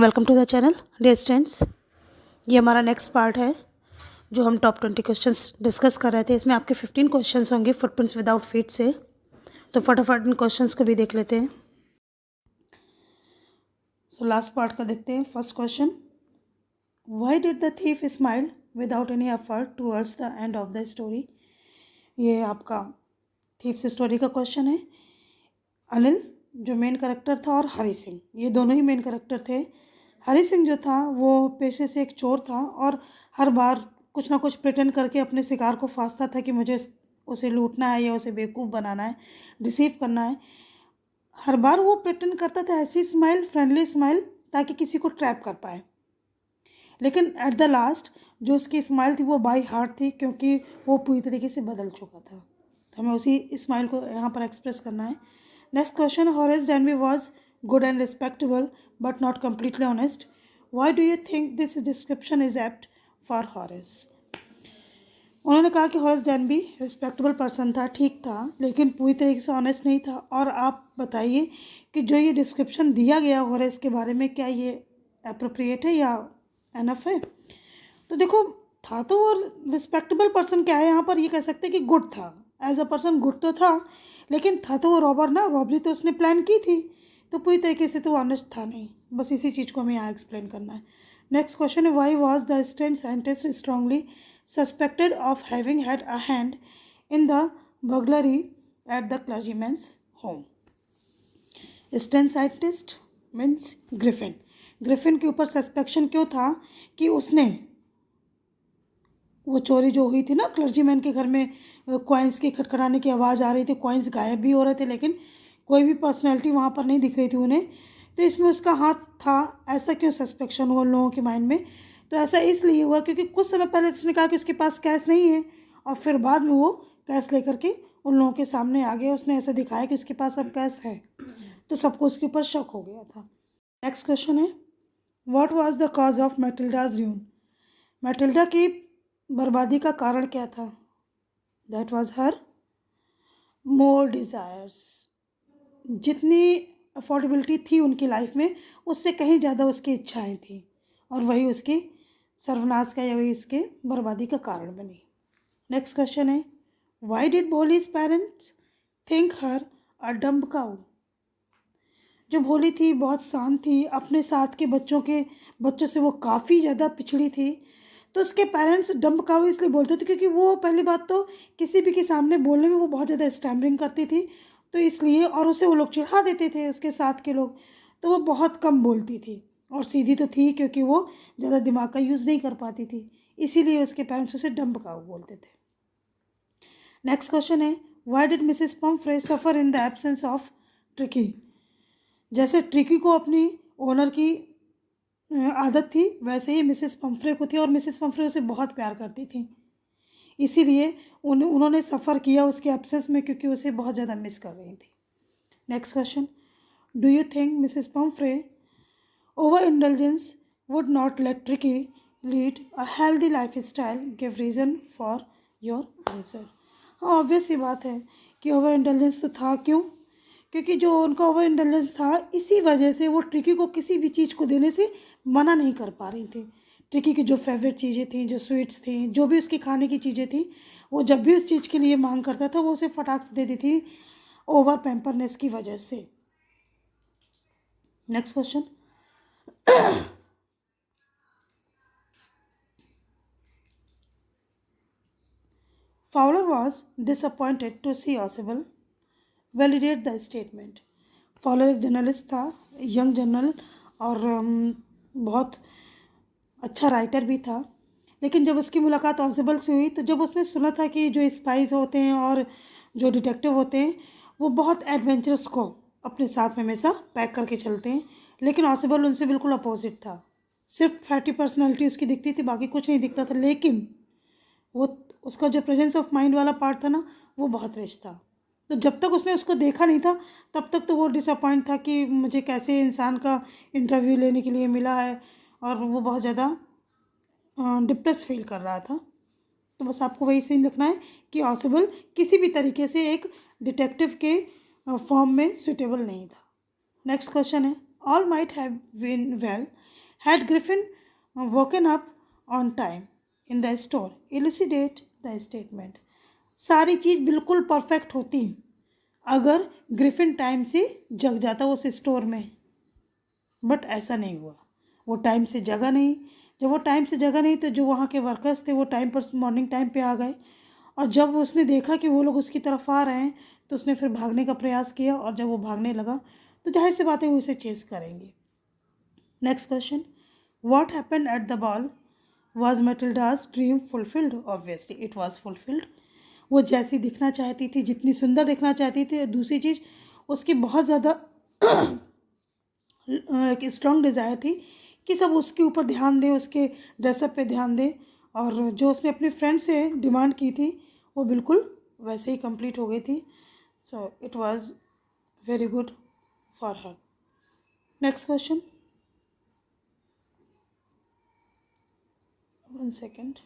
Welcome to the channel dear students. ये हमारा next part है जो हम टॉप 20 क्वेश्चंस डिस्कस कर रहे थे। इसमें आपके 15 क्वेश्चंस होंगे फुटप्रिंट्स विदाउट फीट से। तो फटाफट इन क्वेश्चंस को भी देख लेते हैं। सो लास्ट पार्ट का देखते हैं। First question, why did the thief smile without any effort towards the end of the story. ये आपका थीफ स्टोरी का क्वेश्चन है। अनिल जो मेन कैरेक्टर था और हरी सिंह, ये दोनों ही मेन कैरेक्टर थे। हरी सिंह जो था वो पेशे से एक चोर था और हर बार कुछ ना कुछ प्रिटेंड करके अपने शिकार को फांसता था कि मुझे उसे लूटना है या उसे बेवकूफ़ बनाना है, डिसीव करना है। हर बार वो प्रिटेंड करता था ऐसी स्माइल, फ्रेंडली स्माइल, ताकि किसी को ट्रैप कर पाए। लेकिन एट द लास्ट जो उसकी स्माइल थी वो बाई हार्ट थी, क्योंकि वो पूरी तरीके से बदल चुका था। तो हमें उसी स्माइल को यहाँ पर एक्सप्रेस करना है। Next question, Horace Denby was good and respectable but not completely honest. Why do you think this description is apt for Horace? उन्होंने कहा कि हॉरेस डेनबी रिस्पेक्टेबल पर्सन था, ठीक था, लेकिन पूरी तरीके से ऑनेस्ट नहीं था। और आप बताइए कि जो ये डिस्क्रिप्शन दिया गया हॉरेस के बारे में, क्या ये अप्रोप्रिएट है या एनफ है? तो देखो, था तो वो रिस्पेक्टेबल पर्सन, क्या है यहाँ पर ये कह सकते हैं कि गुड था। एज अ पर्सन गुड तो था, लेकिन था तो वो रॉबर ना, रॉबरी तो उसने प्लान की थी, तो पूरी तरीके से तो ऑनेस्ट था नहीं। बस इसी चीज़ को हमें यहाँ एक्सप्लेन करना है। नेक्स्ट क्वेश्चन है, why was the strange scientist strongly suspected of having had a hand in the burglary at the clergyman's home. Strange scientist means Griffin. Griffin के ऊपर सस्पेक्शन क्यों था कि उसने वो चोरी जो हुई थी ना क्लर्जीमैन के घर में, कॉइन्स की खटखटाने की आवाज़ आ रही थी, कॉइन्स गायब भी हो रहे थे, लेकिन कोई भी पर्सनैलिटी वहाँ पर नहीं दिख रही थी उन्हें। तो इसमें उसका हाथ था, ऐसा क्यों सस्पेक्शन हुआ उन लोगों के माइंड में? तो ऐसा इसलिए हुआ क्योंकि कुछ समय पहले उसने कहा कि उसके पास कैश नहीं है, और फिर बाद में वो कैश लेकर के उन लोगों के सामने आ गया। उसने ऐसा दिखाया कि उसके पास अब कैश है, तो सबको उसके ऊपर शक हो गया था। नेक्स्ट क्वेश्चन है, what was the cause of Matilda's ruin. Matilda की बर्बादी का कारण क्या था? That was her more desires. जितनी अफोर्डेबिलिटी थी उनकी लाइफ में, उससे कहीं ज़्यादा उसकी इच्छाएं थी, और वही उसकी सर्वनाश का या वही उसके बर्बादी का कारण बनी। नेक्स्ट क्वेश्चन है, why did Bholi's parents think her a dumb cow. जो भोली थी, बहुत शांत थी, अपने साथ के बच्चों से वो काफ़ी ज़्यादा पिछड़ी थी, तो उसके पेरेंट्स डम्ब काऊ इसलिए बोलते थे क्योंकि वो पहली बात तो किसी भी के सामने बोलने में वो बहुत ज़्यादा स्टैमरिंग करती थी, तो इसलिए, और उसे वो लोग चिढ़ा देते थे उसके साथ के लोग, तो वो बहुत कम बोलती थी। और सीधी तो थी क्योंकि वो ज़्यादा दिमाग का यूज़ नहीं कर पाती थी, इसीलिए उसके पेरेंट्स उसे डम्ब काऊ बोलते थे। नेक्स्ट क्वेश्चन है, why did Mrs Pomfrey suffer in the absence of tricky. जैसे ट्रिकी को अपनी ओनर की आदत थी, वैसे ही मिसेस पम्फ्रे को थी, और मिसेस पम्फ्रे उसे बहुत प्यार करती थी, इसीलिए उन्होंने सफ़र किया उसके एब्सेंस में, क्योंकि उसे बहुत ज़्यादा मिस कर रही थी। Next question, do you think Mrs Pomfrey over indulgence would not let tricky lead a healthy life style, give reason for your answer. हाँ, ऑब्वियस सी बात है कि ओवर इंडल्जेंस तो था। क्यों? क्योंकि जो उनका ओवर इंडल्जेंस था, इसी वजह से वो ट्रिकी को किसी भी चीज़ को देने से मना नहीं कर पा रही थी। ट्रिकी की जो फेवरेट चीज़ें थीं, जो स्वीट्स थी, जो भी उसकी खाने की चीज़ें थी, वो जब भी उस चीज़ के लिए मांग करता था वो उसे फटाक से दे दी थी, ओवर पैम्परनेस की वजह से। Next question, Fowler was disappointed to see ऑसिबल, वैलिडेट द स्टेटमेंट। फॉलर एक जर्नलिस्ट था, यंग जर्नल, और बहुत अच्छा राइटर भी था। लेकिन जब उसकी मुलाकात ऑसिबल से हुई, तो जब उसने सुना था कि जो स्पाइस होते हैं और जो डिटेक्टिव होते हैं वो बहुत एडवेंचरस को अपने साथ में हमेशा पैक करके चलते हैं, लेकिन ऑसिबल उनसे बिल्कुल अपोजिट था। सिर्फ फैटी पर्सनैलिटी उसकी दिखती थी, बाकी कुछ नहीं दिखता था, लेकिन वो उसका जो प्रेजेंस ऑफ माइंड वाला पार्ट था ना, वो बहुत रिच था। तो जब तक उसने उसको देखा नहीं था, तब तक तो वो डिसअपॉइंट था कि मुझे कैसे इंसान का इंटरव्यू लेने के लिए मिला है, और वो बहुत ज़्यादा डिप्रेस फील कर रहा था। तो बस आपको वही सीन लिखना है कि ऑसिबल किसी भी तरीके से एक डिटेक्टिव के फॉर्म में सूटेबल नहीं था। नेक्स्ट क्वेश्चन है, all might have been well Had Griffin woken up on time in the store? Elucidate the statement. सारी चीज़ बिल्कुल परफेक्ट होती अगर ग्रिफिन टाइम से जग जाता उस स्टोर में, बट ऐसा नहीं हुआ। वो टाइम से जगा नहीं। जब वो टाइम से जगा नहीं तो जो वहाँ के वर्कर्स थे वो टाइम पर मॉर्निंग टाइम पे आ गए, और जब उसने देखा कि वो लोग उसकी तरफ आ रहे हैं तो उसने फिर भागने का प्रयास किया, और जब वो भागने लगा तो जाहिर सी बात है वो उसे चेस करेंगे। Next question, what happened at the ball? Was Matilda's dream fulfilled? Obviously it was fulfilled. वो जैसी दिखना चाहती थी, जितनी सुंदर दिखना चाहती थी, दूसरी चीज़ उसकी बहुत ज़्यादा एक स्ट्रॉन्ग डिज़ायर थी कि सब उसके ऊपर ध्यान दें, उसके ड्रेसअप पे ध्यान दें, और जो उसने अपने फ्रेंड से डिमांड की थी वो बिल्कुल वैसे ही कंप्लीट हो गई थी। So it was very good for her. Next question, 1 second।